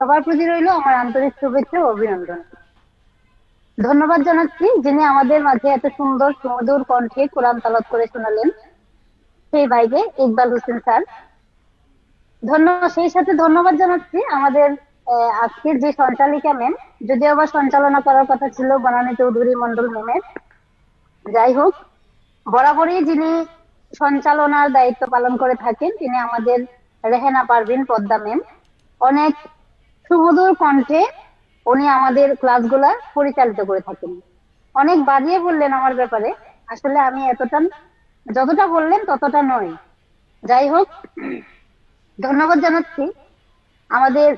সবার প্রতি রইল আমার আন্তরিক শুভেচ্ছা ও অভিনন্দন। ধন্যবাদ জানাচ্ছি যিনি আমাদের মাঝে এত সুন্দর সুমধুর কণ্ঠে কোরআন তেলাওয়াত করে শোনালেন, সেই ভাইকে ইকবাল হোসেন স্যার। সেই সাথে ধন্যবাদ জানাচ্ছি আমাদের আজকের যে সঞ্চালিকা ম্যাম, যদিও আবার সঞ্চালনা করার কথা ছিল বনানী চৌধুরী মন্ডল ম্যামের। যাই হোক, বরাবরই যিনি সঞ্চালনার দায়িত্ব পালন করে থাকেন তিনি আমাদের রেহেনা পারভিন পদ্মা ম্যাম। অনেক সুমধুর কণ্ঠে উনি আমাদের ক্লাসগুলা পরিচালিত করে থাকেন। অনেক বাড়িয়ে বললেন আমার ব্যাপারে, আসলে আমি যতটা বললেন ততটা নয়। যাই হোক, ধন্যবাদ জানাচ্ছি আমাদের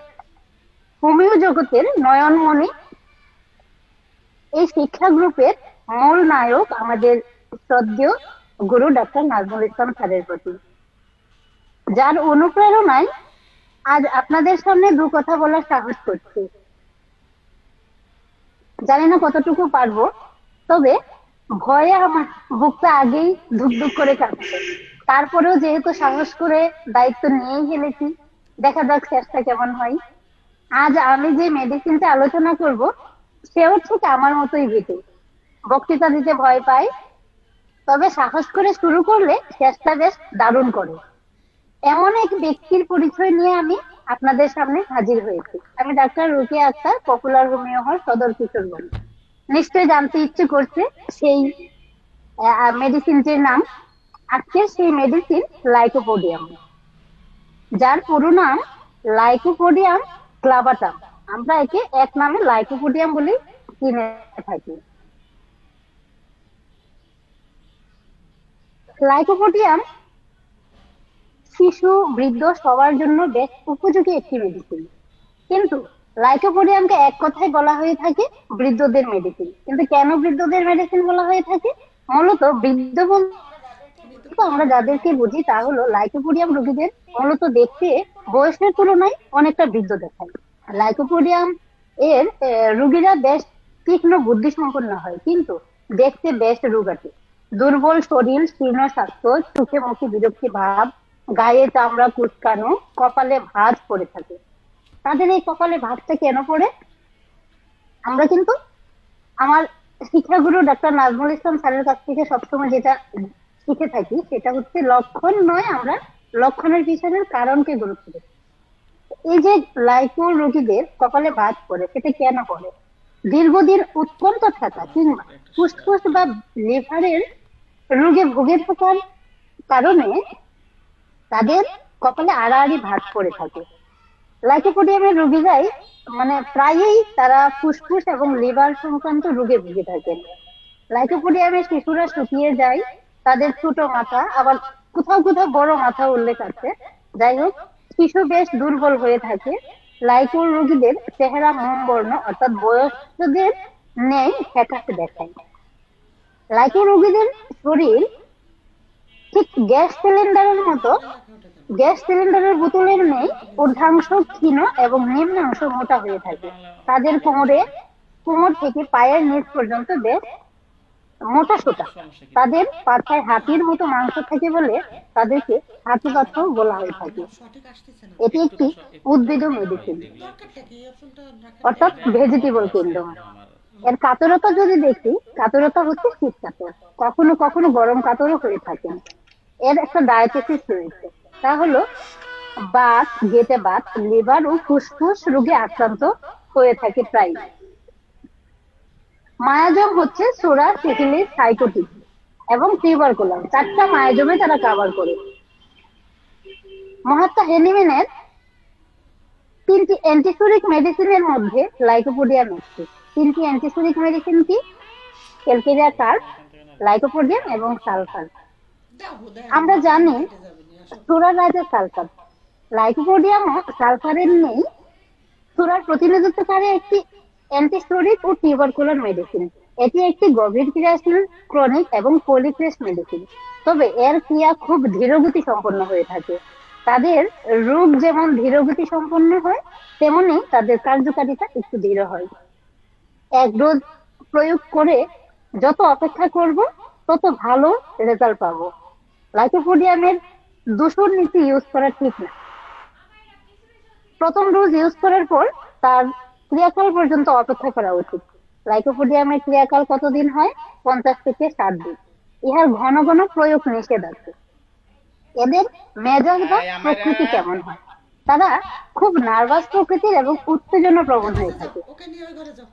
হোমিও জগতের নয়নমণি, এই শিক্ষা গ্রুপের মূল নায়ক আমাদের শ্রদ্ধেয় গুরু ডক্টর নাজমুল ইসলাম স্যারের প্রতি, যার অনুপ্রেরণায় আজ আপনাদের সামনে দু কথা বলার সাহস করছি। জানি না কতটুকু পারবো, তবে ভয়ে আমার বুকটা আগেই ধুকধুক করে কাঁপছে। তারপরেও যেহেতু সাহস করে দায়িত্ব নিয়েই ফেলেছি, দেখা যাক চেষ্টা কেমন হয়। আজ আমি যে মেডিসিনটা আলোচনা করব, সেও ঠিক আমার মতোই ভীতু, বক্তৃতা দিতে ভয় পায়, তবে সাহস করে শুরু করলে চেষ্টা বেশ দারুণ করে। এমন এক ব্যক্তির পরিচয় নিয়ে আমি আপনাদের সামনে হাজির হয়েছি। আমি ডাক্তার রুকিয়া আক্তার, পপুলার হোমিও হল, সদর কিশোরগঞ্জ। নিশ্চয়ই জানতে ইচ্ছে করছে সেই মেডিসিনটির নাম। আজকের সেই মেডিসিন লাইকোপোডিয়াম, যার পুরো নাম লাইকোপোডিয়াম ক্লাবাটাম। আমরা একে এক নামে লাইকোপোডিয়াম বলে চিনে থাকি। লাইকোপোডিয়াম শিশু, বৃদ্ধ সবার জন্য বেশ উপযোগী একটি মেডিসিন। কিন্তু লাইকোপোডিয়ামকে এক কথায় বলা হয়ে থাকে বৃদ্ধদের মেডিসিন। কিন্তু কেন বৃদ্ধদের মেডিসিন বলা হয়ে থাকে? মূলত বৃদ্ধ বলতে আমরা যাদেরকে বুঝি তা হলো লাইকোপোডিয়াম রোগীদের মূলত দেখতে বয়সের তুলনায় অনেকটা বৃদ্ধ দেখায়। লাইকোপোডিয়াম এর রোগীরা বেশ তীক্ষ্ণ বুদ্ধি সম্পন্ন হয়, কিন্তু দেখতে বেশ রোগাটে। দুর্বল শরীর, শীর্ণ স্বাস্থ্য, চোখে মুখে বিরক্তি ভাব, গায়ে চামড়া কুচকানো, কপালে ভাঁজ পড়ে থাকে। তাদের এই কপালে ভাঁজটা কেন পড়ে? আমরা কিন্তু আমার শিক্ষাগুরু ডাক্তার নাজমুল ইসলাম স্যারের কাছ থেকে সবসময় যেটা শিখে থাকি, সেটা হচ্ছে লক্ষণ নয়, আমরা লক্ষণের পিছনের কারণকে গুরুত্ব দেব। এই যে লাইকো রোগীদের কপালে ভাঁজ পড়ে, সেটা কেন পড়ে? দীর্ঘদিন উৎকণ্ঠ থাকা কিংবা ফুসফুস বা লিভারের রোগে ভুগে থাকার কারণে তাদের কপালে আড়াআড়ি ভাঁজ পড়ে থাকে। লাইকোপোডিয়ামের রোগীরাই প্রায়ই তারা ফুসফুস এবং লিভার সংক্রান্ত রোগে ভুগে থাকেন। লাইকোপোডিয়ামের শিশুরা শুকিয়ে যায়, তাদের ছোট মাথা, আবার কোথাও কোথাও বড় মাথা উল্লেখ আছে। যাই হোক, শিশু বেশ দুর্বল হয়ে থাকে। লাইকোর রোগীদের চেহারা মোম বর্ণ, অর্থাৎ বয়স্কদের নেই ফ্যাকাশে দেখায়। লাইকো রোগীদের শরীর ঠিক গ্যাস সিলিন্ডারের বোতলের নেই, ঊর্ধ্বাংশ ক্ষীণ এবং নিম্নাংশ মোটা হয়ে থাকে। তাদের কোমর থেকে পায়ের নিচ পর্যন্ত বেশ মোটা সোটা। তাদের পাছায় হাতির মতো মাংস থাকে বলে তাদেরকে হাতি পাছাও বলা হয়ে থাকে। এটি একটি উদ্ভিদ মেডিসিন, অর্থাৎ ভেজিটেবল কিংডম। এর কাতরতা যদি দেখি, কাতরতা হচ্ছে শীত কাতর, কখনো কখনো গরম কাতরও হয়ে থাকে। এর একটা ডায়াবেটিস রয়েছে, তা হলো গেটে বাত, লিভার ও ফুসফুস রোগে আক্রান্ত হয়ে থাকে প্রায়। মায়াজম হচ্ছে সোরা, সিফিলিস, সাইকোটিক এবং টিউবারকুলাম, 4টা মায়াজমে তারা কভার করে। মহাত্মা হেনিম্যানের 3টি অ্যান্টিসোরিক মেডিসিনের মধ্যে লাইকোপোডিয়াম একটি। 3টি অ্যান্টিসোরিক মেডিসিন কি? ক্যালকেরিয়া কার্ব, লাইকোপোডিয়াম এবং সালফার। আমরা জানি সুরার রাজা সালফার, লাইকোপোডিয়াম ও সালফারের নেই। সুরার প্রতিনিধিত্বকারী একটি অ্যান্টিসোরিক ও টিউবারকুলার মেডিসিন। এটি একটি গভীর ক্রিয়াশীল, ক্রনিক এবং পলিক্রেস মেডিসিন। তবে এর ক্রিয়া খুব ধীরগতি সম্পন্ন হয়ে থাকে। তাদের রোগ যেমন ধীরগতি সম্পন্ন হয়, তেমনি তাদের কার্যকারিতা একটু ধীর হয়। এক ডোজ প্রয়োগ করে যত অপেক্ষা করব, তত ভালো রেজাল্ট পাবো। লাইকোপোডিয়ামের দূষণ নীতি ইউজ করা ঠিক না। প্রথম ডোজ ইউজ করার পর তার ক্রিয়াকাল পর্যন্ত অপেক্ষা করা উচিত। লাইকোপোডিয়ামের ক্রিয়াকাল কতদিন হয়? 50 থেকে 60 দিন। ইহার ঘন ঘন প্রয়োগ নিষেধ আছে। এদের মেজাজ বা প্রকৃতি কেমন হয়? তারা খুব নার্ভাস প্রকৃতির এবং উত্তেজনা প্রবণ হয়ে থাকে।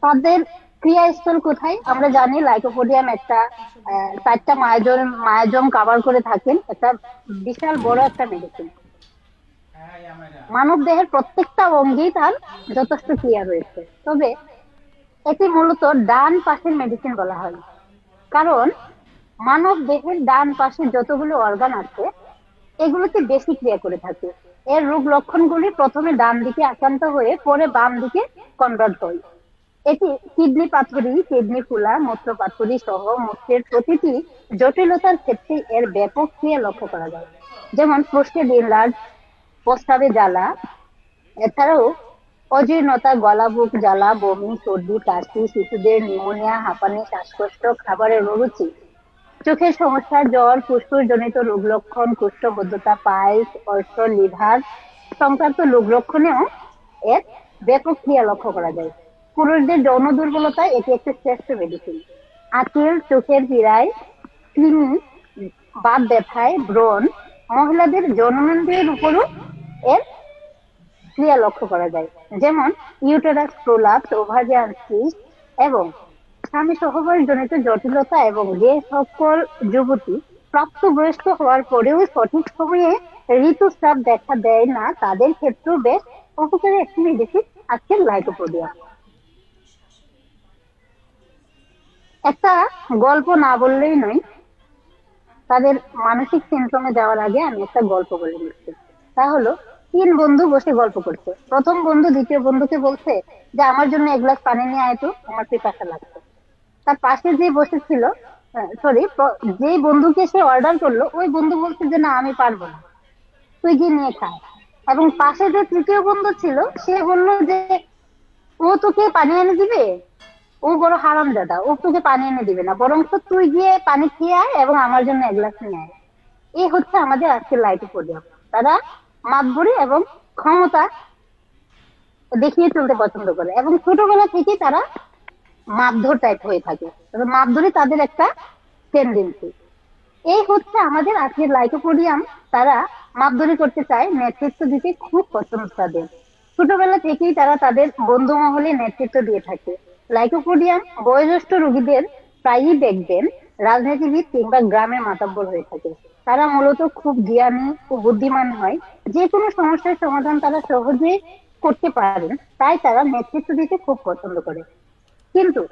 তাদের ক্রিয়াস্থল কোথায়? আমরা জানি লাইকোপোডিয়াম একটা 4টা মায়াজম কভার করে থাকেন, একটা বিশাল বড় একটা মেডিসিন। মানব দেহের প্রত্যেকটা অঙ্গেই তার যথেষ্ট ক্রিয়া রয়েছে, তবে এটি মূলত ডান পাশের মেডিসিন বলা হয়, কারণ মানব দেহের ডান পাশে যতগুলো অর্গান আছে এগুলোতে বেশি ক্রিয়া করে থাকে। এর রোগ লক্ষণগুলি প্রথমে ডান দিকে আক্রান্ত হয়ে পরে বাম দিকে কনভার্ট হয়। এটি কিডনি পাথরি, কিডনি ফুলা, মূত্র পাথরি সহ মূত্রের প্রতিটি জটিলতার ক্ষেত্রে এর ব্যাপক ক্রিয়া লক্ষ্য করা যায়, যেমন প্রস্টেট এনলার্জ, প্রস্রাবে জ্বালা, এছাড়াও অজীর্ণতা, গলা বুক জ্বালা, বমি, সর্দি, কাশি, শিশুদের নিউমোনিয়া, হাঁপানি, শ্বাসকষ্ট, খাবারের অরুচি, চোখের সমস্যা, জ্বর, ফুসফুস জনিত রোগ লক্ষণ, কোষ্ঠবদ্ধতা, পাইলস, অর্শ, লিভার সংক্রান্ত রোগ লক্ষণেও এর ব্যাপক ক্রিয়া লক্ষ্য করা যায়। পুরুষদের যৌন দুর্বলতায় এটি একটি শ্রেষ্ঠ মেডিসিন। আঁচিল, চোখের পীড়ায়, কৃমি, বাত ব্যথায়, ব্রণ, মহিলাদের জননেন্দ্রিয়ের উপরও এর ক্রিয়া লক্ষ্য করা যায়, যেমন ইউটেরাস প্রোলাপস, ওভারিয়ান সিস্ট এবং স্বামী সহবাস জনিত জটিলতা। এবং যে সকল যুবতী প্রাপ্তবয়স্ক হওয়ার পরেও সঠিক সময়ে ঋতুস্রাব দেখা দেয় না, তাদের ক্ষেত্রেও বেশ উপকারী একটি মেডিসিন আজকের লাইকোপোডিয়াম। একটা গল্প না বললেই নয়, তাদের মানসিক সিমটমে যাওয়ার আগে আমি একটা গল্প বলে দিচ্ছি। তা হলো, 3 বন্ধু বসে গল্প করছে। প্রথম বন্ধু দ্বিতীয় বন্ধুকে বলছে যে আমার জন্য 1 গ্লাস পানি নিয়ে আয় তো, আমার পিপাসা লাগছে। তার পাশে যে বসেছিল, সরি, যে বন্ধুকে সে অর্ডার করলো, ওই বন্ধু বলছে যে না আমি পারবো না, তুই গিয়ে নিয়ে খা। এবং পাশে যে তৃতীয় বন্ধু ছিল সে বললো যে ও তোকে পানি এনে দিবে, ও বড় হারামজাদা, ও তোকে পানি এনে দিবে না, বরং তো তুই গিয়ে পানি খেয়ে আয় এবং আমার জন্য 1 গ্লাস নিয়ে আয়। এই হচ্ছে আমাদের আজকের লাইকোপোডিয়াম। তারা মাতবরি এবং ক্ষমতা দেখিয়ে চলতে পছন্দ করে এবং ছোটবেলা থেকেই তারা মারধর টাইপ হয়ে থাকে, মারধরে তাদের একটা টেন্ডেন্সি। এই হচ্ছে আমাদের আজকের লাইকোপোডিয়াম। তারা মাপধরি করতে চায়, নেতৃত্ব দিতে খুব পছন্দ তাদের। ছোটবেলা থেকেই তারা তাদের বন্ধু মহলে নেতৃত্ব দিয়ে থাকে। লাইকোপোডিয়াম বয়োজ্যেষ্ঠ রোগীদের প্রায়ই দেখবেন রাজনীতিবিদ কিংবা গ্রামের মাতাব্বর হয়ে থাকে। তারা মূলত খুব জ্ঞানী ও বুদ্ধিমান হয়, যে কোনো সমস্যার সমাধান তারা সহজে করতে পারেন, তাই তারা নেতৃত্ব দিতে খুব পছন্দ করে। কিন্তু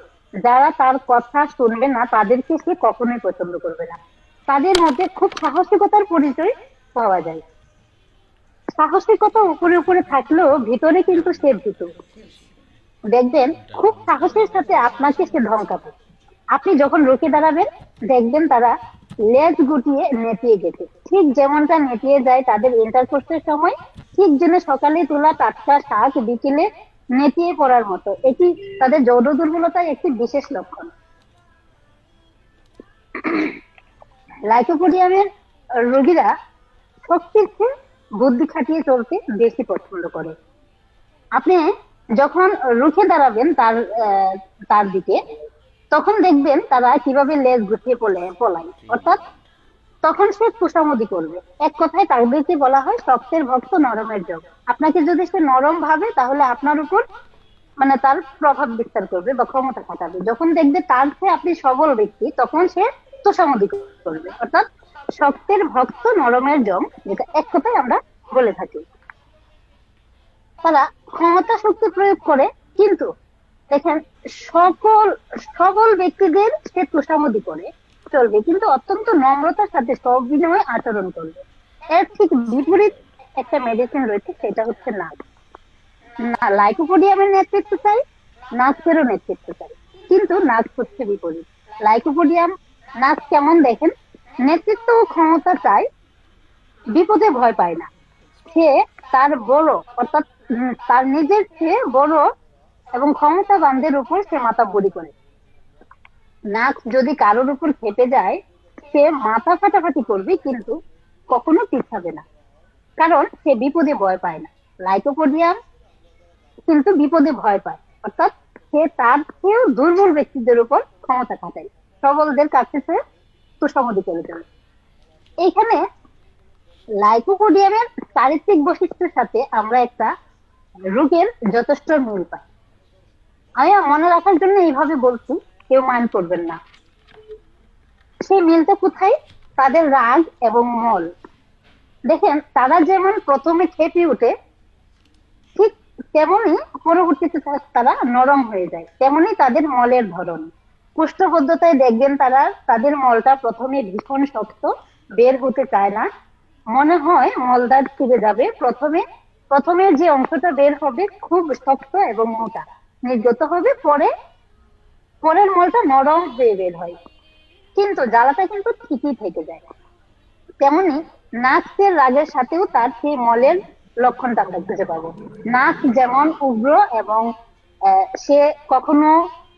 যারা তার কথা শুনবে না তাদেরকে সে কখনোই পছন্দ করবে না। তাদের মধ্যে খুব সাহসিকতার পরিচয় পাওয়া যায়। সাহসিকতা উপরে উপরে থাকলেও ভিতরে কিন্তু সে ভীতু। দেখবেন খুব সাহসের সাথে আপনাকে সে ধমকাবে। আপনি যখন রুখে দাঁড়াবেন দেখবেন তারা লেজ গুটিয়ে নেতিয়ে গেছে, ঠিক যেমনটা নেতিয়ে যায় তাদের ইন্টারকোর্সের সময়, ঠিক যেন সকালে তোলা টাটকা শাক বিকেলে নেতিয়ে পড়ার মতো। এটি তাদের যৌন দুর্বলতার একটি বিশেষ লক্ষণ। লাইকোপোডিয়ামের রোগীরা শক্তির চেয়ে বুদ্ধি খাটিয়ে চলতে বেশি পছন্দ করে। আপনি যখন রুখে দাঁড়াবেন তার দিকে, তখন দেখবেন তারা কিভাবে লেজ গুটিয়ে পলায়, অর্থাৎ তখন সে খুশামদি করবে। এক কথায় তাদেরকে বলা হয় শক্তের ভক্ত নরমের যোগ। আপনাকে যদি সে নরম ভাবে তাহলে আপনার উপর মানে তার প্রভাব বিস্তার করবে বা ক্ষমতা খাটাবে। যখন দেখবে তার চেয়ে আপনি সবল ব্যক্তি, তখন সে তোষামদি করবে, অর্থাৎ শক্তের ভক্ত নরমের জম, যেটা এক কথায় আমরা বলে থাকি। তারা ক্ষমতা শক্তি প্রয়োগ করে, কিন্তু দেখেন সকল সবল ব্যক্তিদের সে তোষামদি করে চলবে, কিন্তু অত্যন্ত নম্রতার সাথে সবিনয় আচরণ করবে। এর ঠিক বিপরীত একটা মেডিসিন রয়েছে, সেটা হচ্ছে নাক। না লাইকোপোডিয়ামের নেতৃত্ব চাই, নাক্সেরও নেতৃত্ব চাই, কিন্তু নাক্স হচ্ছে বিপরীত। লাইকোপোডিয়াম নাক্স কেমন দেখেন, নেতৃত্ব ও ক্ষমতা চাই, বিপদে ভয় পায় না। সে তার বড় অর্থাৎ তার নিজের চেয়ে বড় এবং ক্ষমতাবানদের উপর সে মাতাব্বরি করে। নাক্স যদি কারোর উপর খেপে যায় সে মাথা ফাটাফাটি করবে, কিন্তু কখনো পিছাবে না, কারণ সে বিপদে ভয় পায় না। লাইকোপোডিয়াম কিন্তু বিপদে ভয় পায়, অর্থাৎ সে তার চেয়েও দুর্বল ব্যক্তিদের উপর ক্ষমতা খাটায়, সবলদের কাছে সে তোষামোদী করে চলে। এইখানে লাইকোপোডিয়ামের চারিত্রিক বৈশিষ্ট্যের সাথে আমরা একটা রোগের যথেষ্ট মিল পাই। আমি মনে রাখার জন্য এইভাবে বলছি, কেউ মাইন্ড করবেন না। সেই মিলটা কোথায়? তাদের রাগ এবং মল। দেখেন, তারা যেমন প্রথমে খেপে উঠে, ঠিক তেমনি পরবর্তীতে তারা নরম হয়ে যায়। তেমনি তাদের মলের ধরন। কোষ্ঠবদ্ধতায় দেখবেন তারা তাদের মলটা প্রথমে ভীষণ শক্ত, বের হতে চায় না, মনে হয় মলদার ছিঁড়ে যাবে। প্রথমে যে অংশটা বের হবে খুব শক্ত এবং মোটা, নির্গত হবে, পরের মলটা নরম হয়ে বের হয়, কিন্তু জ্বালাটা কিন্তু ঠিকই থেকে যায়। তেমনি নাকের রাগের সাথেও তার সেই মলের লক্ষণটা আমরা খুঁজে পাবো। নাক যেমন উগ্র এবং সে কখনো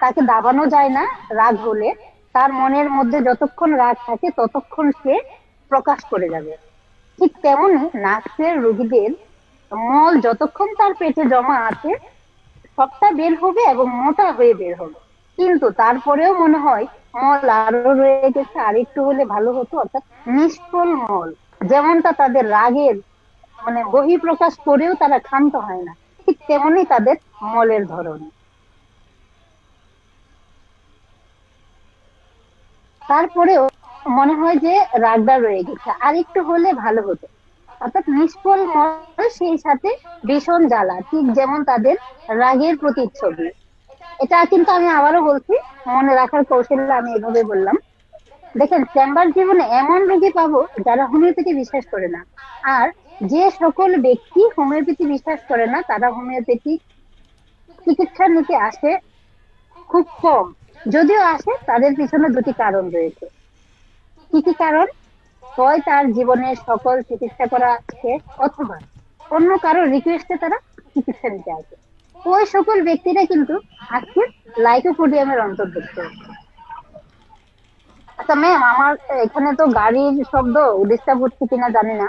তাকে দাবানো যায় না। রাগ হলে তার মনের মধ্যে যতক্ষণ রাগ থাকে ততক্ষণ সে প্রকাশ করে যাবে। ঠিক তেমনি নাকের রোগীদের মল যতক্ষণ তার পেটে জমা আছে সবটা বের হবে এবং মোটা হয়ে বের হবে, কিন্তু তারপরেও মনে হয় মল আরো রয়ে গেছে, আর একটু হলে ভালো হতো। অর্থাৎ নিষ্ফল মল, যেমনটা তাদের রাগের বহিঃপ্রকাশ করেও তারা ক্ষান্ত হয় না, ঠিক তেমনি তাদের মলের ধরন। তারপরেও মনে হয় যে রাগটা রয়ে গেছে, আর একটু হলে ভালো হতো। অর্থাৎ নিষ্ফল মল, সেই সাথে ভীষণ জ্বালা, ঠিক যেমন তাদের রাগের প্রতিচ্ছবি। এটা কিন্তু আমি আবারও বলছি, মনে রাখার কৌশলে আমি এভাবে বললাম। দেখেন, চেম্বার জীবনে এমন রোগী পাবো যারা হোমিওপ্যাথি বিশ্বাস করে না, আর যে সকল ব্যক্তি হোমিওপ্যাথি বিশ্বাস করে না তারা হোমিওপ্যাথি চিকিৎসা নিতে আসে খুব কম। যদিও আসে, তাদের পিছনে দুটি কারণ রয়েছে। কি কি কারণ? হয় তার জীবনের সকল চিকিৎসা করা শেষ, অথবা অন্য কারো রিকোয়েস্টে তারা চিকিৎসা নিতে আসে। ওই সকল ব্যক্তিরা কিন্তু আজকে লাইকোপোডিয়ামের অন্তর্ভুক্ত। আচ্ছা ম্যাম, আমার এখানে তো গাড়ির শব্দ ডিস্টার্ব হচ্ছে কিনা জানি না,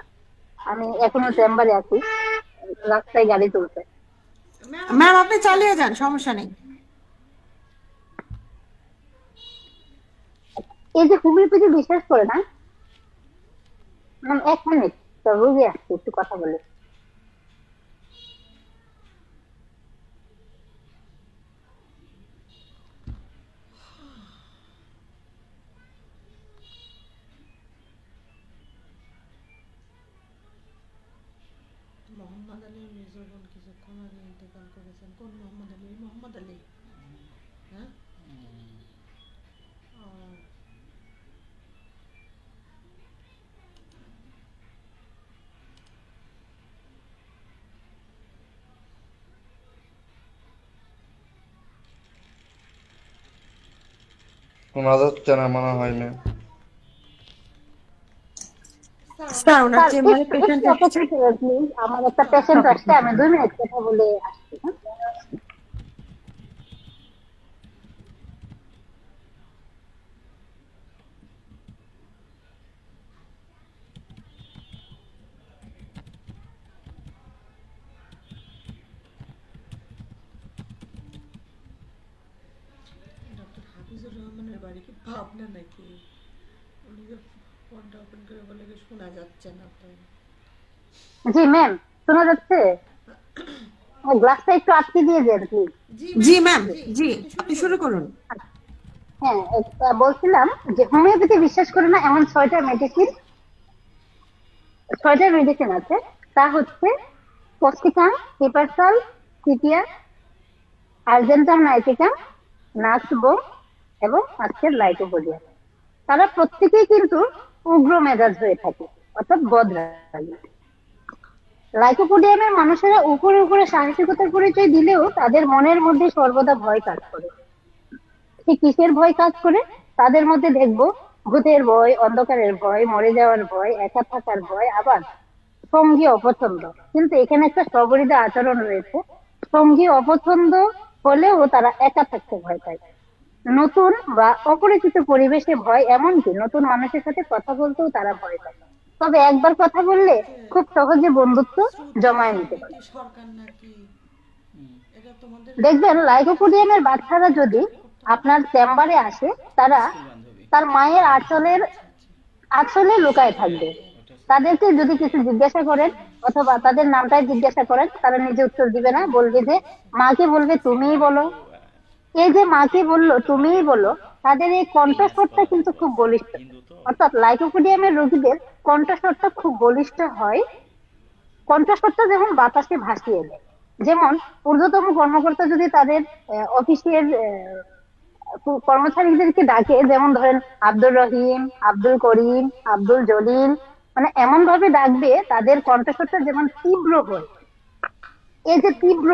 আমি এখনো চেম্বারে আছি, রাস্তায় গাড়ি চলছে। ম্যাম আপনি চালিয়ে যান, সমস্যা নেই। এই যে হোমিওপ্যাথি বিশ্বাস করে না, ম্যাম 1 মিনিট, তো রোগী আসছে, একটু কথা বলে। মোহাম্মদ আলী মির্জা বোন কিছুক্ষণ আগে ইন্তেকাল করেছেন। কোন মোহাম্মদ আলী? মোহাম্মদ আলী, হ্যাঁ। শোনা যাচ্ছে না মনে হয় না। স্যার ওনার স্যার চেম্বারে একটু পেশেন্ট একটু অপেক্ষা করুন প্লিজ, আমার একটা পেশেন্ট আসছে, আমি 2 মিনিট কথা বলে আসছি, হ্যাঁ? ডক্টর হাফিজুর রহমানের বাড়ি কি ভাবনা নাকি? উনি যে ফোনটা ওপেন করে বলে কি শোনা যাচ্ছে না তো। জি ম্যাম, শোনা যাচ্ছে? গ্লাসটা একটু আটকে দিয়ে যান প্লিজ। জি ম্যাম, জি আপনি শুরু করুন। হ্যাঁ, বলছিলাম যে হোমিওপ্যাথি বিশ্বাস করে না এমন 6টা মেডিসিন আছে। তা হচ্ছে পস্টিকাম, হিপারসাল, সিপিয়া, আর্জেন্টাম নাইট্রিকাম, নাক্সবো এবং আজকের লাইকোপোডিয়াম। তারা প্রত্যেকেই কিন্তু উগ্র মেজাজ হয়ে থাকে, অর্থাৎ বদরাগী। লাইকোপোডিয়ামের মানুষেরা উপরে উপরে সাহসিকতার পরিচয় দিলেও তাদের মনের মধ্যে সর্বদা ভয় কাজ করে। ঠিক কিসের ভয় কাজ করে? তাদের মধ্যে দেখবো ভূতের ভয়, অন্ধকারের ভয়, মরে যাওয়ার ভয়, একা থাকার ভয়, আবার সঙ্গী অপছন্দ। কিন্তু এখানে একটা সবরিদা আচরণ রয়েছে। সঙ্গী অপছন্দ হলেও তারা একা থাকতে ভয় পায়। নতুন বা অপরিচিত পরিবেশে ভয়, এমনকি নতুন মানুষের সাথে কথা বলতেও তারা ভয় পায়। তবে একবার কথা বললে খুব সহজে বন্ধুত্ব জমায়ে নিতে পারে। সরকার নাকি এটা তোমাদের দেখবেন লাইকোপোডিয়ামের বাচ্চারা যদি আপনার চেম্বারে আসে, তারা তার মায়ের আঁচলে লুকায় থাকবে। তাদেরকে যদি কিছু জিজ্ঞাসা করেন অথবা তাদের নামটাই জিজ্ঞাসা করেন, তারা নিজে উত্তর দিবে না, বলবে যে মাকে বলবে তুমিই বলো। এই যে মাকে বললো তুমিই বলো, তাদের এই কণ্ঠস্বরটা কিন্তু খুব বলিষ্ঠ। অর্থাৎ লাইকোপোডিয়ামের রোগীদের কণ্ঠস্বরটা খুব বলিষ্ঠ হয়। কণ্ঠস্বরটা যেমন বাতাসে ভাসিয়ে দেয়। যেমন ঊর্ধ্বতম কর্মকর্তা যদি তাদের অফিসের কর্মচারীদেরকে ডাকে, যেমন ধরেন আব্দুর রহিম, আব্দুল করিম, আব্দুল জলিল, মানে এমন ভাবে ডাকবে তাদের কণ্ঠস্বরটা যেমন তীব্র হয়। এই যে তীব্র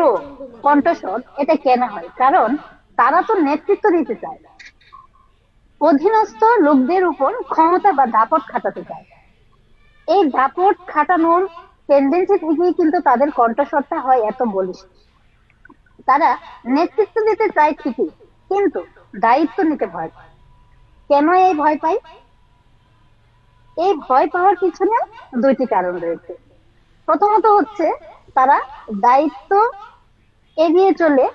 কণ্ঠস্বর, এটা কেন হয়? কারণ তারা তো নেতৃত্ব দিতে চায়, অধীনস্থ লোকদের উপর ক্ষমতা বা দাপট খাটাতে চায়। এই দাপট খাটানোর টেন্ডেন্সি থেকেই কিন্তু তাদের কণ্ঠস্বরটা হয় এত বলিষ্ঠ। তারা নেতৃত্ব দিতে চায় ঠিকই, কিন্তু দায়িত্ব নিতে ভয় পায়। কেন এই ভয় পায়? এই ভয় পাওয়ার পিছনে দুইটি কারণ রয়েছে। প্রথমত হচ্ছে তারা দায়িত্ব এড়িয়ে চলে,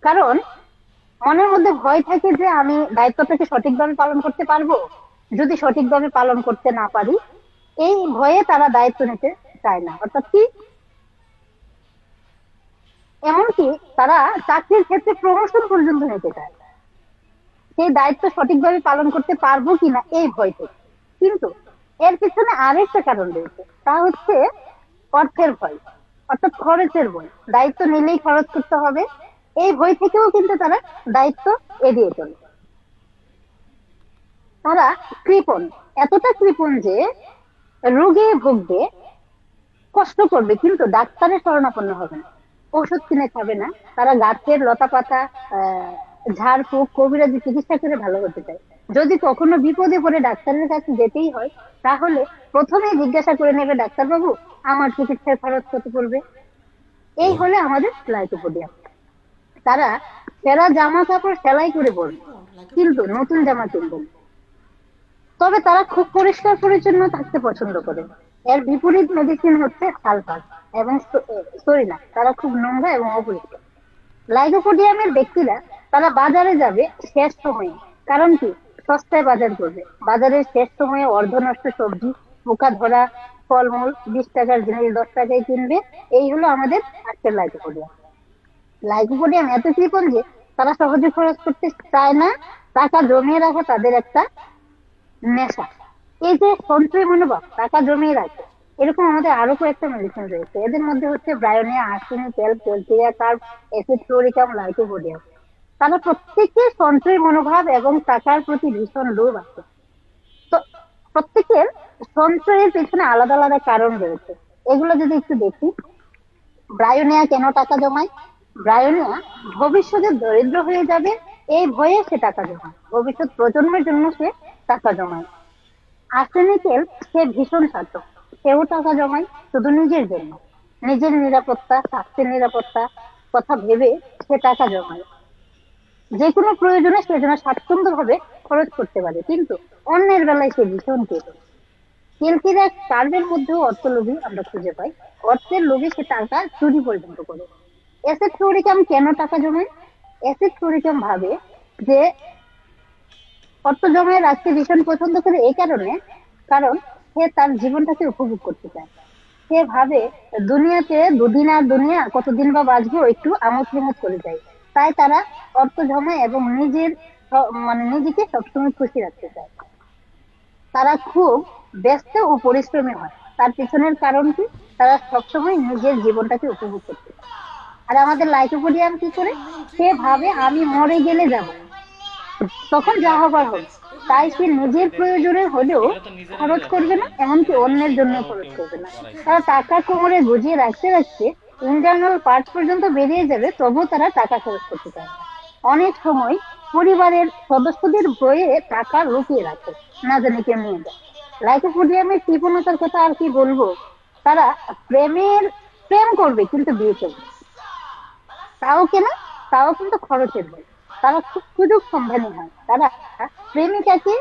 কারণ মনের মধ্যে ভয় থাকে যে আমি দায়িত্বটাকে সঠিকভাবে পালন করতে পারবো, যদি সঠিকভাবে পালন করতে না পারি, এই ভয়ে তারা দায়িত্ব নিতে চায় না। অর্থাৎ কি, এমনকি তারা চাকরির ক্ষেত্রে প্রমোশন পর্যন্ত নিতে চায় সেই দায়িত্ব সঠিকভাবে পালন করতে পারবো কিনা এই ভয় থেকে। কিন্তু এর পিছনে আরেকটা কারণ রয়েছে, তা হচ্ছে অর্থের ভয়, অর্থাৎ খরচের ভয়। দায়িত্ব নিলেই খরচ করতে হবে, এই ভয় থেকেও কিন্তু তারা দায়িত্ব এড়িয়ে চলে। তারা কৃপণ, এতটা কৃপণ যে রোগে ভুগবে, কষ্ট করবে, কিন্তু ডাক্তারের শরণাপন্ন হবে না, ওষুধ কিনে খাবে না। তারা গাছের লতা পাতা, ঝাড়ফুঁক, কবিরাজি চিকিৎসা করে ভালো হতে চায়। যদি কখনো বিপদে পড়ে ডাক্তারের কাছে যেতেই হয়, তাহলে প্রথমেই জিজ্ঞাসা করে নেবে ডাক্তারবাবু আমার চিকিৎসার খরচ কত পড়বে। এই হলে আমাদের লাইকোপোডিয়াম। তারা সেরা জামা কাপড় সেলাই করে পরবে, কিন্তু নতুন জামা কিনবে না। তবে তারা খুব পরিষ্কার পরিচ্ছন্ন থাকতে পছন্দ করে। এর বিপরীত মেডিসিন হচ্ছে সালফার এবং সরিনা, তারা খুব নোংরা এবং অপরিষ্কার। লাইকোপোডিয়ামের ব্যক্তিরা তারা বাজারে যাবে শেষ সময়ে, কারণ কি, সস্তায় বাজার করবে। বাজারের শেষ সময়ে অর্ধনষ্ট সবজি, পোকা ধরা ফলমূল 20 টাকার জিনিস 10 টাকায় কিনবে। এই হলো আমাদের আজকের লাইকোপোডিয়াম। লাইকোপোডিয়াম এত কৃপণ যে তারা সহজে খরচ করতে চায় না। টাকা জমিয়ে রাখা তাদের একটা নেশা। এই যে সঞ্চয় মনোভাব, টাকা জমিয়ে রাখে, এরকম আমাদের আরো কয়েকটা মেডিসিন রয়েছে। এদের মধ্যে হচ্ছে bryonia, arsenic, calcarea carb, acid fluoricum, lycopodium. তারা প্রত্যেকে সঞ্চয় মনোভাব এবং টাকার প্রতি ভীষণ লোভ আছে। তো প্রত্যেকের সঞ্চয়ের পেছনে আলাদা আলাদা কারণ রয়েছে, এগুলো যদি একটু দেখি। ব্রায়োনিয়া কেন টাকা জমায়? ব্রায়োনিয়া ভবিষ্যতে দরিদ্র হয়ে যাবে এই ভয়ে সে টাকা জমায়, ভবিষ্যৎ প্রজন্মের জন্য সে টাকা জমায়। আর্সেনিকের সে ভীষণ স্বার্থক, সেও টাকা জমায় শুধু নিজের জন্য, নিজের নিরাপত্তা, স্বাস্থ্যের নিরাপত্তা কথা ভেবে সে টাকা জমায়। যে কোনো প্রয়োজনে সে যেন স্বাচ্ছন্দ্য ভাবে খরচ করতে পারে, কিন্তু অন্যের বেলায় সে ভীষণ কৃপণ। কেলকিরা কার্বের মধ্যেও অর্থলোভী আমরা খুঁজে পাই। অর্থের লোভে সে টাকা চুরি পর্যন্ত করে। অ্যাসিড ফ্লোরিকাম কেন টাকা জমায়? অ্যাসিড ফ্লোরিকাম ভাবে যে অর্থ জমায় রাখতে ভীষণ পছন্দ করে এই কারণে, কারণ সে তার জীবনটাকে উপভোগ করতে চায়। সে ভাবে দুনিয়াতে দুদিন আর দুনিয়া কতদিন বা বাঁচবো, একটু আমোদ প্রমোদ করে যায়। তাই তারা অর্থ জমায় এবং মানে নিজেকে সবসময় খুশি রাখতে চায়। তারা খুব ব্যস্ত ও পরিশ্রমী হয়। তার পিছনের কারণ কি, তারা সবসময় নিজের জীবনটাকে উপভোগ করতে চায়। আর আমাদের লাইকোপোডিয়াম কি করে? সে ভাবে আমি মরে গেলে যাব, তখন যা হবার হবে। তাই সে নিজের প্রয়োজনে হলেও খরচ করবে না, এমনকি অন্যের জন্য খরচ করবে না। তারা টাকা কোমরে গুজিয়ে রাখতে রাখতে ইন্টারনাল পার্ট পর্যন্ত বেরিয়ে যাবে, তবুও তারা টাকা খরচ করতে চায় না। অনেক সময় পরিবারের সদস্যদের বইয়ে টাকা লুকিয়ে রাখে, না জানি কেউ নিয়ে যায়। লাইকোপোডিয়ামের কৃপণতার কথা আর কি বলবো। তারা প্রেম করবে কিন্তু বিয়ে করবে, তাও কেনা, তাও কিন্তু খরচের বই। তারা খুব সুযোগ সন্ধানী হয়। তারা প্রেমিকাকে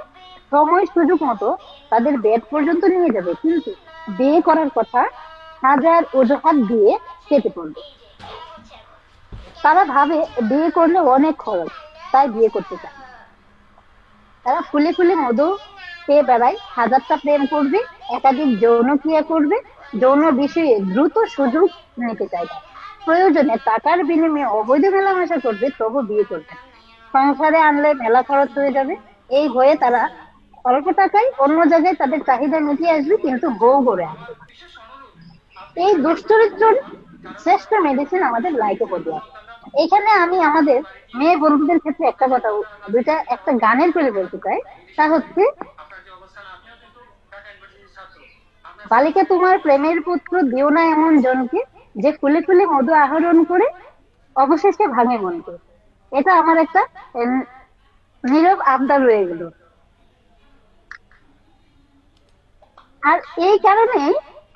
সময় সুযোগ মতো তাদের বেড পর্যন্ত নিয়ে যাবে, কিন্তু বিয়ে করার কথা হাজার অজুহাত দিয়ে কেটে পড়বে। তারা ভাবে বিয়ে করলে অনেক খরচ, তাই বিয়ে করতে চায় না। তারা ফুলে ফুলে মধু পেয়ে বেড়ায়, হাজারটা প্রেম করবে, একাধিক যৌন ক্রিয়া করবে, যৌন বিষয়ে দ্রুত সুযোগ নিতে চায় তারা। প্রয়োজনে টাকার বিনিময়ে অবৈধ মেলামেশা করবে, তবু বিয়ে করবে না। সংসারে আনলে মেলা খরচ হয়ে যাবে, এই ভয়ে তারা অল্প টাকায় অন্য জায়গায় তাদের চাহিদা মিটিয়ে আসবে, কিন্তু বউ গড়ে আনবে না। এই দুশ্চরিত্রের শ্রেষ্ঠ মেডিসিন আমাদের লাইকোপোডিয়া। এখানে আমি আমাদের মেয়ে বন্ধুদের ক্ষেত্রে একটা কথা, একটা গানের করে বলতে চাই। তা হচ্ছে, বালিকা তোমার প্রেমের পুত্র দিও না এমন জনকে, যে ফুলে ফুলে মধু আহরণ করে অবশেষে ভাঙে মনকে। এটা আমার একটা নীরব আবদার রয়ে গেল। আর এই কারণে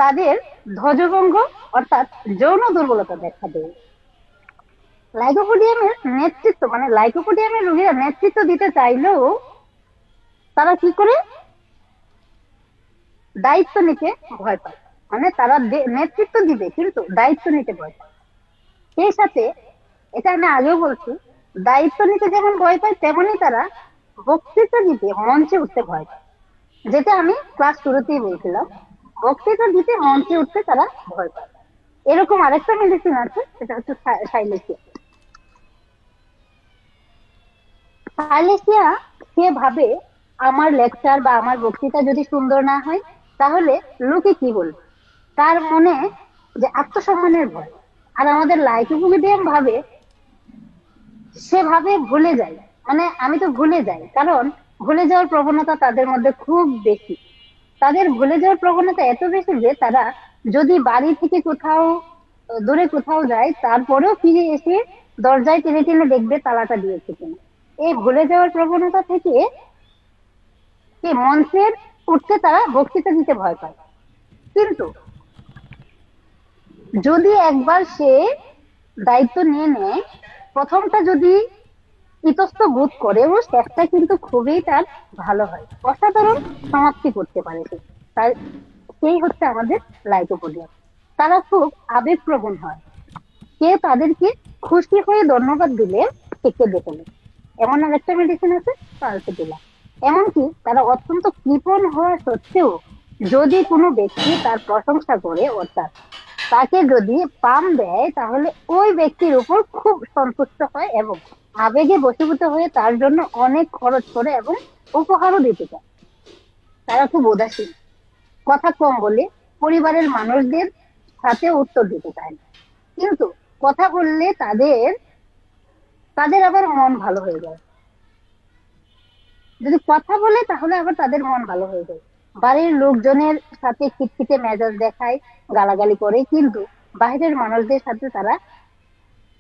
তাদের ধ্বজভঙ্গ অর্থাৎ যৌন দুর্বলতা দেখা দেয়। লাইকোপোডিয়ামের নেতৃত্ব মানে লাইকোপোডিয়ামের রোগীরা নেতৃত্ব দিতে চাইলেও তারা কি করে, দায়িত্ব নিতে ভয় পায়। মানে তারা নেতৃত্ব দিবে কিন্তু দায়িত্ব নিতে ভয় পায়। সেই সাথে, এটা আমি আগেও বলছি, দায়িত্ব নিতে যেমন ভয় পায়, তেমনি তারা বক্তৃতা দিতে মঞ্চে উঠতে ভয় পায়। যেটা আমি ক্লাস শুরুতেই বলছিলাম, বক্তৃতা দিতে মঞ্চে উঠতে তারা ভয় পায়। এরকম আরেকটা মেডিসিন আছে, সেটা হচ্ছে সাইলেসিয়া। সাইলেসিয়া সে ভাবে, আমার লেকচার বা আমার বক্তৃতা যদি সুন্দর না হয়, তাহলে লোকে কি বলবে। তার মনে যে আত্মসম্মানের ভয়। আর আমাদের লাইকোপোডিয়াম ভাবে, সেভাবে ভুলে যায়। মানে আমি তো ভুলে যাই, কারণ ভুলে যাওয়ার প্রবণতা তাদের মধ্যে খুব বেশি। তাদের ভুলে যাওয়ার প্রবণতা এত বেশি যে তারা যদি বাড়ি থেকে কোথাও দূরে কোথাও যায়, তারপরেও ফিরে এসে দরজায় টেনে টেনে দেখবে তালাটা দিয়েছে কিনা। এই ভুলে যাওয়ার প্রবণতা থেকে মঞ্চের উঠতে তারা বক্তৃতা দিতে ভয় পায়। কিন্তু যদি একবার সে দায়িত্ব নিয়ে নেয়, প্রথমটা যদি ইতস্ত বোধ করে, ও চেষ্টা কিন্তু খুবই তার ভালো হয়, অসাধারণ সমাপ্তি করতে পারে সে। তার সেই হচ্ছে আমাদের লাইকোপোডিয়াম। তারা খুব আবেগপ্রবণ হয়। কেউ তাদেরকে খুশি হয়ে ধন্যবাদ দিলে থেকে দেখে। এমন আরেকটা মেডিসিন আছে পালসেটিলা। এমনকি তারা অত্যন্ত কৃপণ হওয়া সত্ত্বেও যদি কোনো ব্যক্তি তার প্রশংসা করে, অর্থাৎ তাকে যদি পাম দেয়, তাহলে ওই ব্যক্তির উপর খুব সন্তুষ্ট হয় এবং আবেগে বশীভূত হয়ে তার জন্য অনেক খরচ করে এবং উপহারও দিতে চায়। তারা খুব উদাসীন, কথা কম বলে, পরিবারের মানুষদের সাথে উত্তর দিতে চায় না। কিন্তু কথা বললে তাদের তাদের আবার মন ভালো হয়ে যায়। যদি কথা বলে তাহলে আবার তাদের মন ভালো হয়ে যায়। বাড়ির লোকজনের সাথে খিটখিটে মেজাজ দেখায়, গালাগালি করে, কিন্তু বাইরের মানুষদের সাথে তারা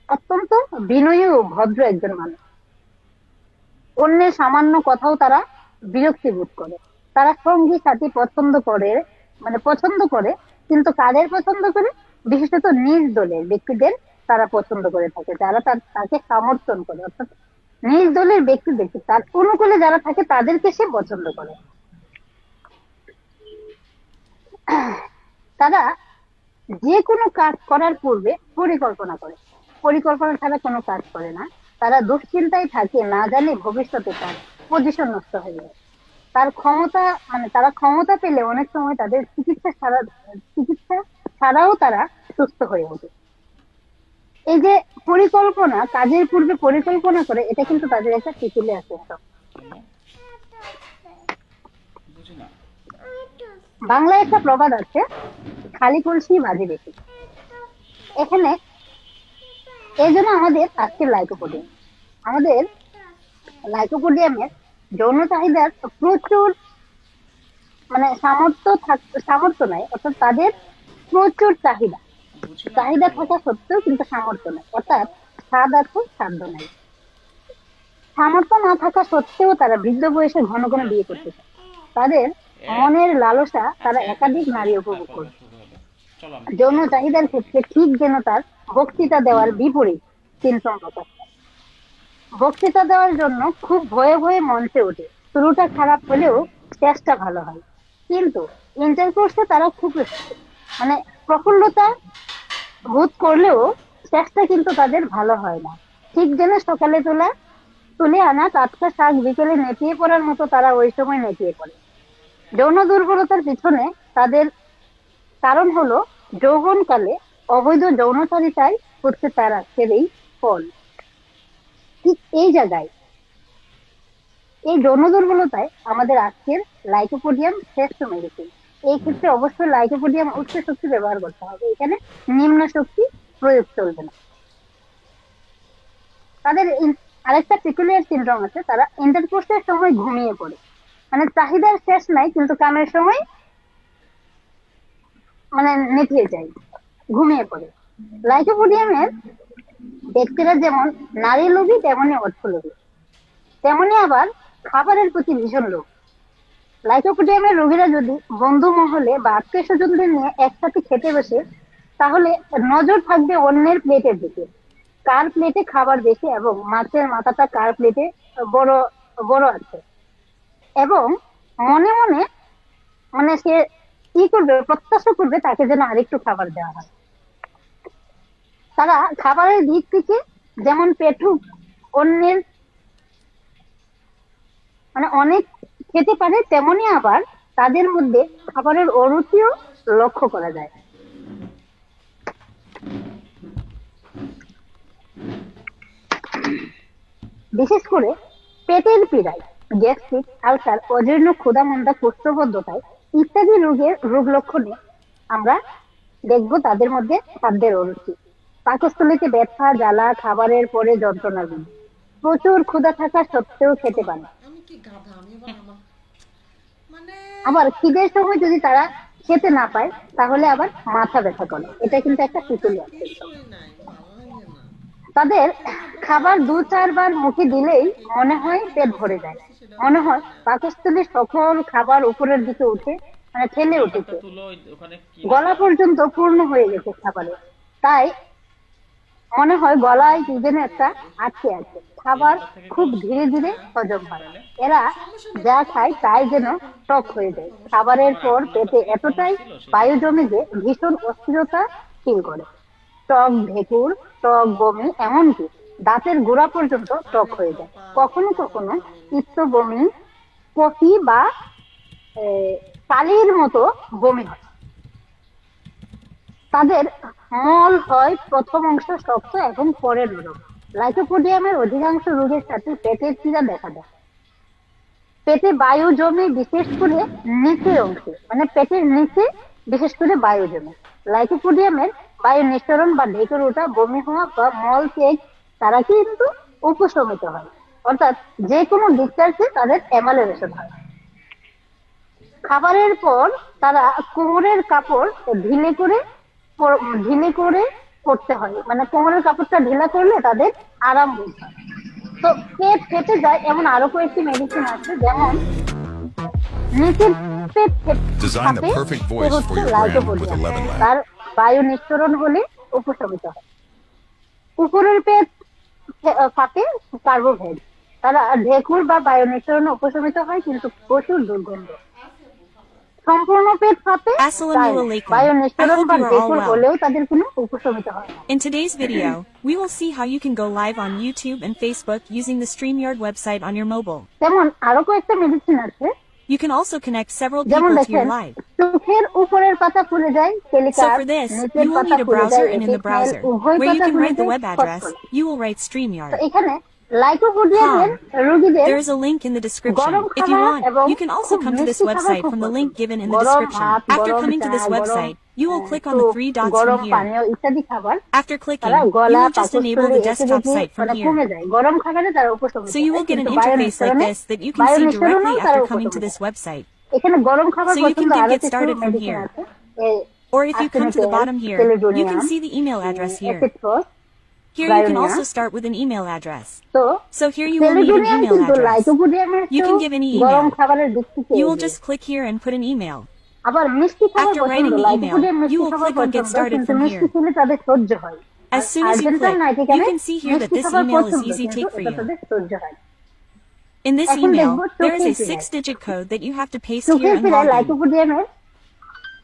অত্যন্ত বিনয়ী ও ভদ্র একজন মানুষ। অন্যের সামান্য কথাও তারা বিরক্তি বোধ করে। তারা সঙ্গী সাথী পছন্দ করে, কিন্তু কাদের পছন্দ করে, বিশেষত নিজ দলের ব্যক্তিদের তারা পছন্দ করে থাকে, যারা তাকে সমর্থন করে। অর্থাৎ নিজ দলের ব্যক্তিদেরকে, তার অনুকূলে যারা থাকে তাদেরকে সে পছন্দ করে। তারা যে কোনো কাজ করার পূর্বে পরিকল্পনা করে, পরিকল্পনা ছাড়া কোনো কাজ করে না। তারা দুশ্চিন্তায় থাকে, না জানে ভবিষ্যতে তার পজিশন নষ্ট হয়ে যায়। তারা ক্ষমতা পেলে অনেক সময় তাদের চিকিৎসা ছাড়াও তারা সুস্থ হয়ে ওঠে। এই যে পরিকল্পনা, কাজের পূর্বে পরিকল্পনা করে, এটা কিন্তু তাদের একটা টিকিলে আছে। বাংলায় একটা প্রবাদ আছে, খালি কলসি বাজে বেশি। এখানে এই জন্য আমাদের আজকের লাইকোপোডিয়ামের যৌন চাহিদার প্রচুর সামর্থ্য নাই। অর্থাৎ তাদের প্রচুর চাহিদা থাকা সত্ত্বেও কিন্তু সামর্থ্য নাই। অর্থাৎ স্বাদ আছে, সাধ্য নাই। সামর্থ্য না থাকা সত্ত্বেও তারা বৃদ্ধ বয়সে ঘন ঘন বিয়ে করতে চায়। তাদের মনের লালসা তারা একাধিক নারী উপভোগ করে। যৌন চাহিদার ক্ষেত্রে ঠিক যেন তার বক্তৃতা দেওয়ার বিপরীত সিনট্রম প্রকাশ পায়। বক্তৃতা দেওয়ার জন্য খুব ভয়ে ভয়ে মঞ্চে ওঠে। শুরুটা খারাপ হলেও চেষ্টা ভালো হয়, কিন্তু ইন্টারকোর্সে তারা খুব প্রফুল্লতা বোধ করলেও চেষ্টা কিন্তু তাদের ভালো হয় না। ঠিক যেন সকালে তুলে আনা টাটকা শাক বিকেলে নেতিয়ে পড়ার মতো তারা ওই সময় নেতিয়ে পড়ে। যৌন দুর্বলতার পিছনে তাদের কারণ হলো যৌবনকালে অবৈধ যৌনচারিতায় হচ্ছে তারা সেই ফল। ঠিক এই জায়গায় এই যৌন দুর্বলতায় আমাদের আজকের লাইকোপোডিয়াম শ্রেষ্ঠ মেডিসিন। এই ক্ষেত্রে অবশ্যই লাইকোপোডিয়াম উচ্চ শক্তি ব্যবহার করতে হবে, এখানে নিম্ন শক্তি প্রয়োগ চলবে না। তাদের আরেকটা পিকুলিয়ার সিনড্রোম আছে, তারা ইন্টারকোর্সের সময় ঘুমিয়ে পড়ে। মানে চাহিদার শেষ নাই কিন্তু কামের সময় মানে নেতিয়ে যায়, ঘুমিয়ে পড়ে। লাইকোপোডিয়ামের ব্যক্তিরা যেমন নারী লোভী তেমনি অর্থ লোভী, তেমনি আবার খাবারের প্রতি ভীষণ লোভ। লাইকোপোডিয়ামের রোগীরা যদি বন্ধু মহলে বা আত্মীয় স্বজনদের নিয়ে একসাথে খেতে বসে, তাহলে নজর থাকবে অন্যের প্লেটের দিকে, কার প্লেটে খাবার বেশি এবং মাছের মাথাটা কার প্লেটে বড় বড় আছে। এবং মনে মনে মানে সে কি করবে, প্রত্যাশা করবে তাকে যেন আরেকটু খাবার দেওয়া হয়। তারা খাবারের দিক থেকে যেমন পেটুক অন্যের মানে অনেক খেতে পারে, তেমনি আবার তাদের মধ্যে খাবারের অরুচিও লক্ষ্য করা যায়। বিশেষ করে পেটের পীড়ায়, গ্যাস্ট্রিক, আলসার, অজীর্ণ, ক্ষুধামন্দা, কোষ্ঠবদ্ধতায় ইত্যাদি রোগ লক্ষণে আমরা দেখব তাদের মধ্যে খাদ্যের অরুচি, পাকস্থলীতে ব্যথা, জ্বালা, খাবারের পরে যন্ত্রণা, প্রচুর ক্ষুধা থাকা সত্ত্বেও খেতে পারে। আমি কি গাধা, আমি আবার আমার মানে আবার খিদের সময় যদি তারা খেতে না পায় তাহলে আবার মাথা ব্যথা করে। এটা কিন্তু একটা পিকুলিয়ার সিনড্রোম। কিছুই নাই, ভালো লাগে না। তাদের খাবার 2-4 বার মুখে দিলেই মনে হয় পেট ভরে যায়, মনে হয় পাকস্থলীর সকল খাবার উপরের দিকে উঠে মানে ঠেলে উঠেছে, গলা পর্যন্ত পূর্ণ হয়ে গেছে খাবারে। তাই মনে হয় গলায় কি যেন একটা আটকে আছে। খাবার খুব ধীরে ধীরে হজম হয়, এরা যা খায় তাই যেন টক হয়ে যায়। খাবারের পর পেটে এতটাই বায়ু জমে যে ভীষণ অস্থিরতা ফিল করে। টক ঢেকুর, টক বমি, এমনকি দাঁতের গোড়া পর্যন্ত টক হয়ে যায়। কখনো কখনো পিত্ত বমি, কফি বা কালির মতো বমি হয়। তাদের মল হয় প্রথম অংশ শক্ত এবং পরে নরম। লাইকোপোডিয়ামের অধিকাংশ রোগের সাথে পেটের পীড়া দেখা দেয়। পেটে বায়ু জমে, বিশেষ করে নিচের অংশে, মানে পেটের নিচে বিশেষ করে বায়ু জমে। লাইকোপোডিয়ামের বায়ু নিঃসরণ বা ঢেকুর ওঠা, বমি হওয়া বা মল ত্যাগ তারা কিন্তু উপশমিত হয়, অর্থাৎ যে কোনো ডিসচার্জে তাদের অ্যামালেরেশন হয়। খাবারের পর তারা কোমরের কাপড় ঢিলে করে পড়তে হয়, মানে কোমরের কাপড়টা ঢিলা করলে তাদের আরাম বোধ হয়। তো পেট ফেটে যায় এমন আরো কয়েকটি মেডিসিন আছে, যেমন নিচের পেট Design the ফাঁপে perfect say voice for হচ্ছে your brand with lycopodium, 11 Lab. তার বায়ু নিঃসরণ হলে উপশমিত হয়। উপরের পেট ফাঁপে কার্বোভেজ, তারা ঢেকুর বা বায়ু নিঃসরণে উপশমিত হয় কিন্তু প্রচুর দুর্গন্ধ। সম্পূর্ণ পেট ফাঁপে Assalamu alaikum. বায়ু I নিঃসরণ hope বা you are all ঢেকুর well. হলেও তাদের কোনো উপশমিত হয় না। In today's video, we will see how you can go live on YouTube and Facebook using the StreamYard website on your mobile. তেমন আরো কয়েকটা মেডিসিন আছে, You can also connect several যেমন people to your দেখেন live. চোখের উপরের পাতা ফুলে যায়, So টেলিকার for this, নিচের you will পাতা need a ফুলে browser, যায়, and in the browser, উভয় where you পাতা can ফুলে write the যায়, web address, phosphorus. you will write তো StreamYard. এখানে লাইকোপোডিয়ামের রোগীদের There is a link in the description. গরম If you খাবার want, এবং you can also খুব come to this মিষ্টি খাবার website খুব from the পছন্দ। link given in the গরম description. ভাত, After গরম coming to চা, this গরম website, you will click on the soup, 3 dots গরম from here. পানীয় ইত্যাদি খাবার After clicking, তারা you গলা, will just enable পাকস্থলী, the desktop acidity site from মানে here. কমে যায়। গরম খাবারে তারা উপশমিত So you হয়, will get an কিন্তু বায়ু interface like নিঃসরণে this that you can বায়ু see নিঃসরণেও directly তারা after coming to উপশমিত this হয়। website. এখানে গরম খাবার So you can পছন্দ get আরো কিছু started from মেডিসিন here. আছে, Or if you come to the আর্সেনিকেল, bottom here, you can see the email address here. অ্যাসিডফস, Here you can Bryonia. also start with an email address. তো So here you will need an সেলিডোনিয়াম email কিন্তু address. লাইকোপোডিয়ামের You can চেয়েও give any গরম email. খাবারের দিক থেকে You will এগিয়ে। just click here and put an email. আবার মিষ্টি খাবার After পছন্দ, writing the email, lycopodium you মিষ্টি will খাবার click on Get পছন্দ, Started কিন্তু from মিষ্টি here. খেলে তাদের সহ্য হয়। As soon as you Argentine click, নাইটিকানে you can see here that মিষ্টি this খাবার email is পছন্দ, easy কিন্তু take for এটা you. তাদের সহ্য হয়। In this এখন email, দেখবো there is চোখের a পীড়ায়। 6-digit code that you have to paste চোখের here and পীড়ায় log in. লাইকোপোডিয়ামের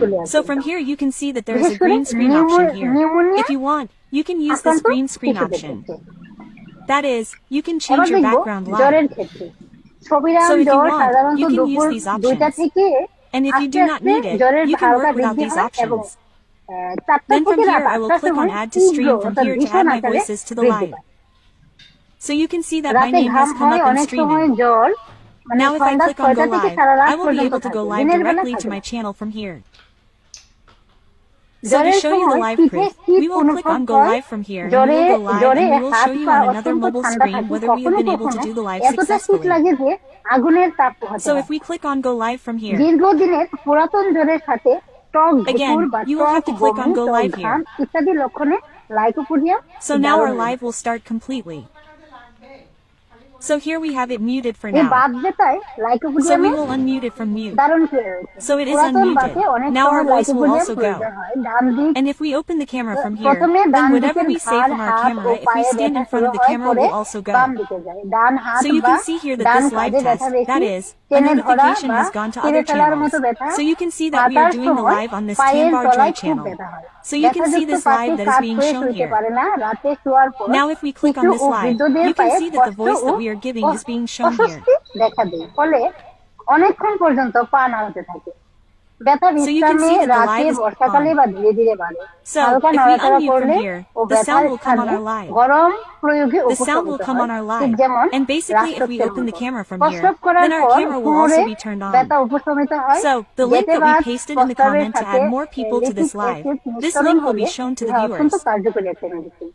clear So from here you can see that there is a green screen option here. If you want, you can use this green screen option. That is, you can এবার change your দেখবো background light. জ্বরের ক্ষেত্রে ছবিরাম So if you জ্বর want, সাধারণত you can use দুপুর these 2টা options. থেকে And if you আস্তে do not আস্তে need it, জ্বরের you can হালকা work without বৃদ্ধি these হয় এবং options. 4টা Then from থেকে here রাত I will 8টার click on সময় add to তীব্র stream from অর্থাৎ here to ভীষণ add my আকারে voices to the বৃদ্ধি live. পায়। So you can see that my রাতে name ঘাম has come হয় up in অনেক সময় streaming. জ্বর মানে Now if I Sandhya click on go 6টা থেকে live, সারা রাত I will be পর্যন্ত able to go থাকে, live দিনের বেলা directly to থাকে my না। channel from here. So to জ্বরের show you the সময় live পিঠে proof, শীত we will click অনুভব on go হয়, live from here and we জ্বরে will go live জ্বরে and we will হাত show you পা on another অত্যন্ত mobile ঠান্ডা screen থাকে, whether we have কখনো been able to কখনো do the live এতটা শীত successfully. লাগে যে আগুনের তাপ পোহাতে So হয়। if we click on go live from here, দীর্ঘদিনের পুরাতন জ্বরের সাথে টক ভেঁকুর again, বা you will talk have to click বমি, on go টক live ঘাম here. ইত্যাদি লক্ষণে লাইকোপোডিয়াম So now দারুণ our live medicine. will start completely. So here we have it muted for এই now. বাত ব্যথায় So we লাইকোপোডিয়ামের will unmute it from mute. দারুণ ক্রিয়া রয়েছে। So it is পুরাতন unmuted. বাতে অনেক Now our সময় voice will লাইকোপোডিয়াম also প্রয়োজন go. হয়। ডান দিক And if we open the camera from here, প্রথমে then ডান whatever দিকের we say ঘাড়, from our হাত ও camera, if we পায়ে stand ব্যথা in front শুরু of the হয়, camera, পরে will also বাম go. দিকে যায়। ডান হাত So you বা can see here that done this live কাঁধে test, ব্যথা বেশি, that is, a টেনে ধরা notification বা has gone to ছিঁড়ে other ফেলার channels. মতো ব্যথা, So you can see that we হাঁটার are doing the সময় live on this পায়ের Tambar তলায় Joy খুব channel. ব্যথা হয়। So you can see ব্যথাযুক্ত this পাশে live that is কাত being হয়ে shown শুইতে here. পারে না, রাতে শোয়ার পর Now if we click on শিশু this ও live, বৃদ্ধদের you can পায়ে see that the কষ্ট voice O that we are giving is being shown here. অস্বস্তি দেখা দেয়, ফলে অনেকক্ষণ পর্যন্ত পা নাড়াতে থাকে। ব্যথা So you can বিশ্রামে see that the রাতে, live is বর্ষাকালে on. বা ধীরে ধীরে বাড়ে। So হালকা if we নড়াচড়া unmute from করলে here, ও the ব্যথার sound will come on স্থানে our live. গরম প্রয়োগে The sound will উপশমিত come হয়, on our ঠিক live. যেমন And basically if we রাষ্ট্রত্বের open the মতো। camera from here, প্রস্রাব করার then our পর camera will কোমরে also be turned on. ব্যথা উপশমিত হয়। So the link that we জেটেবাত pasted in the প্রস্রাবের comment to সাথে add more people to this lactic live, acid this নিঃসরণ link will হলে be shown to the ইহা অত্যন্ত viewers. কার্যকরী একটা মেডিসিন।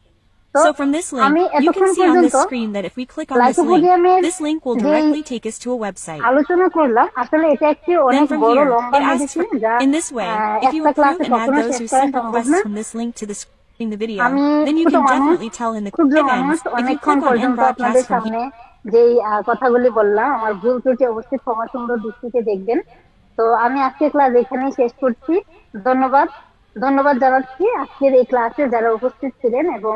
তো So from this link, আমি you এতক্ষণ can see on this পর্যন্ত screen that if we click on this link, লাইকোপোডিয়ামের this link will যেই directly take us to a website. আলোচনা করলাম, আসলে এটা একটি Then অনেক from বড় here, লম্বা it asks মেডিসিন for, যা in this way, if you একটা approve ক্লাসে and add কখনো those শেষ who করা sent সম্ভব requests না। from this link to the video, আমি then you ছোট can মানুষ, definitely tell in the ক্ষুদ্র মানুষ, comments. If you অনেকক্ষণ click on end পর্যন্ত আপনাদের broadcast from here, সামনে যেই কথাগুলি বললাম, আমার ভুল ত্রুটি অবশ্যই ক্ষমা সুন্দর দৃষ্টিতে দেখবেন। তো আমি আজকে ক্লাস এখানেই শেষ করছি। ধন্যবাদ ধন্যবাদ জানাচ্ছি আজকের এই ক্লাসে যারা উপস্থিত ছিলেন এবং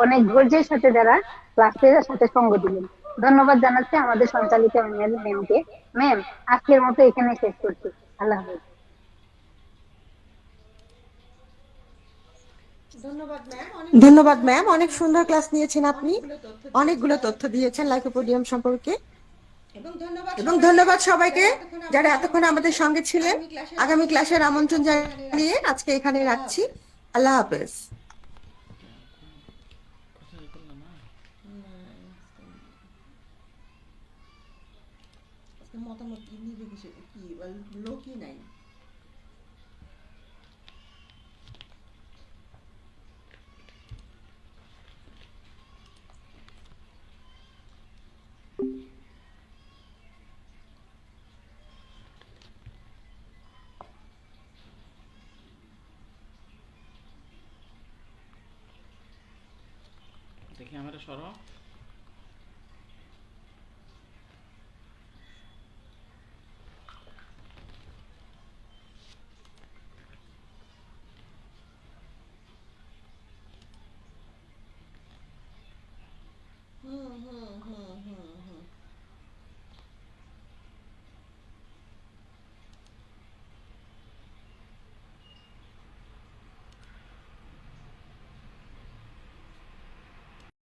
অনেক ধৈর্যের সাথে যারা ক্লাসের সাথে সঙ্গ দিলেন। ধন্যবাদ জানাচ্ছি আমাদের সঞ্চালিকা ম্যামকে। ম্যাম, আজকের মতো এখানে শেষ করছি। আল্লাহ হাফেজ। ধন্যবাদ ম্যাম, অনেক সুন্দর ক্লাস নিয়েছেন আপনি, অনেকগুলো তথ্য দিয়েছেন লাইকোপোডিয়াম সম্পর্কে। এবং ধন্যবাদ সবাইকে যারা এতক্ষণ আমাদের সঙ্গে ছিলেন। আগামী ক্লাসের আমন্ত্রণ জানিয়ে আজকে এখানে রাখছি। আল্লাহ হাফেজ। মতামত নিবে কি লোকই নাই। দেখি আমরা সরো।